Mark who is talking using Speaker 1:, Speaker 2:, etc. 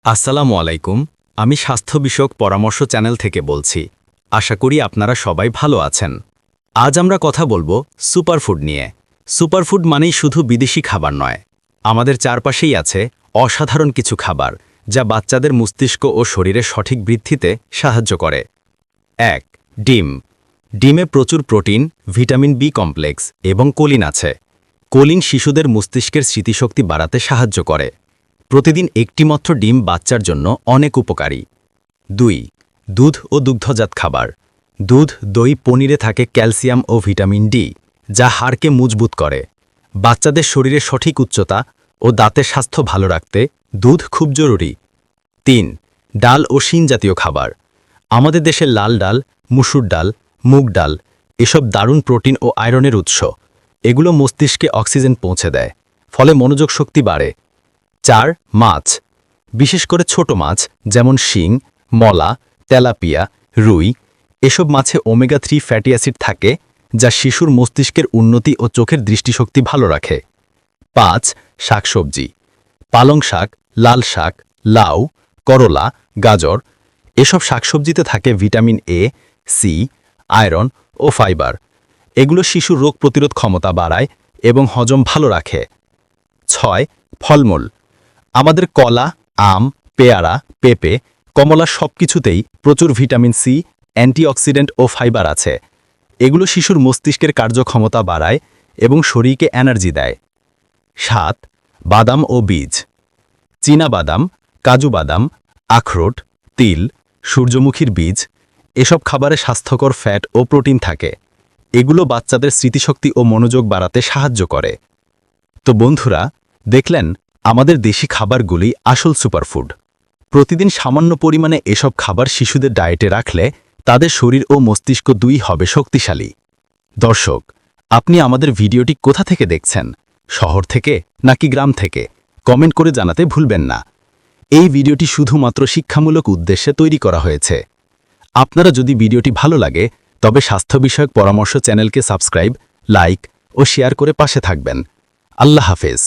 Speaker 1: আসসালামু আলাইকুম। আমি স্বাস্থ্য বিষয়ক পরামর্শ চ্যানেল থেকে বলছি। আশা করি আপনারা সবাই ভালো আছেন। আজ আমরা কথা বলবো সুপারফুড নিয়ে। সুপারফুড মানেই শুধু বিদেশি খাবার নয়। আমাদের চারপাশেই আছে অসাধারণ কিছু খাবার যা বাচ্চাদের মস্তিষ্ক ও শরীরের সঠিক বৃদ্ধিতে সাহায্য করে। ১. ডিম। ডিমে প্রচুর প্রোটিন, ভিটামিন বি কমপ্লেক্স এবং কোলিন আছে। কোলিন শিশুদের মস্তিষ্কের স্মৃতিশক্তি বাড়াতে সাহায্য করে। প্রতিদিন একটি মাত্র ডিম বাচ্চার জন্য অনেক উপকারী। ২. দুধ ও দুগ্ধজাত খাবার। দুধ, দই, পনিরে থাকে ক্যালসিয়াম ও ভিটামিন ডি, যা হাড়কে মজবুত করে। বাচ্চাদের শরীরে সঠিক উচ্চতা ও দাঁতের স্বাস্থ্য ভালো রাখতে দুধ খুব জরুরি। ৩. ডাল ও শিন জাতীয় খাবার। আমাদের দেশের লাল ডাল, মুসুর ডাল, মুগ ডাল এসব দারুণ প্রোটিন ও আয়রনের উৎস। এগুলো মস্তিষ্কে অক্সিজেন পৌঁছে দেয়, ফলে মনোযোগ শক্তি বাড়ে। ৪. মাছ। বিশেষ করে ছোট মাছ যেমন শিং, মলা, তেলাপিয়া, রুই এসব মাছে ওমেগা-3 ফ্যাটি অ্যাসিড থাকে, যা শিশুর মস্তিষ্কের উন্নতি ও চোখের দৃষ্টিশক্তি ভালো রাখে। ৫. শাকসবজি। পালং শাক, লাল শাক, লাউ, করলা, গাজর এসব শাকসবজিতে থাকে ভিটামিন এ, সি, আয়রন ও ফাইবার। এগুলো শিশুর রোগ প্রতিরোধ ক্ষমতা বাড়ায় এবং হজম ভালো রাখে। ৬. ফলমূল। আমাদের কলা, আম, পেয়ারা, পেঁপে, কমলা সবকিছুতেই প্রচুর ভিটামিন সি, অ্যান্টিঅক্সিডেন্ট ও ফাইবার আছে। এগুলো শিশুর মস্তিষ্কের কার্যক্ষমতা বাড়ায় এবং শরীরকে এনার্জি দেয়। ৭. বাদাম ও বীজ। চীনা বাদাম, কাজু বাদাম, আখরোট, তিল, সূর্যমুখীর বীজ এসব খাবারে স্বাস্থ্যকর ফ্যাট ও প্রোটিন থাকে। এগুলো বাচ্চাদের স্মৃতিশক্তি ও মনোযোগ বাড়াতে সাহায্য করে। তো বন্ধুরা, দেখলেন আমাদের দেশি খাবারগুলি আসল সুপারফুড। প্রতিদিন সামান্য পরিমাণে এসব খাবার শিশুদের ডায়েটে রাখলে তাদের শরীর ও মস্তিষ্ক দুই হবে শক্তিশালী। দর্শক, আপনি আমাদের ভিডিওটি কোথা থেকে দেখছেন? শহর থেকে নাকি গ্রাম থেকে? কমেন্ট করে জানাতে ভুলবেন না। এই ভিডিওটি শুধুমাত্র শিক্ষামূলক উদ্দেশ্যে তৈরি করা হয়েছে। আপনারা যদি ভিডিওটি ভালো লাগে তবে স্বাস্থ্য বিষয়ক পরামর্শ চ্যানেলকে সাবস্ক্রাইব, লাইক ও শেয়ার করে পাশে থাকবেন। আল্লাহ হাফেজ।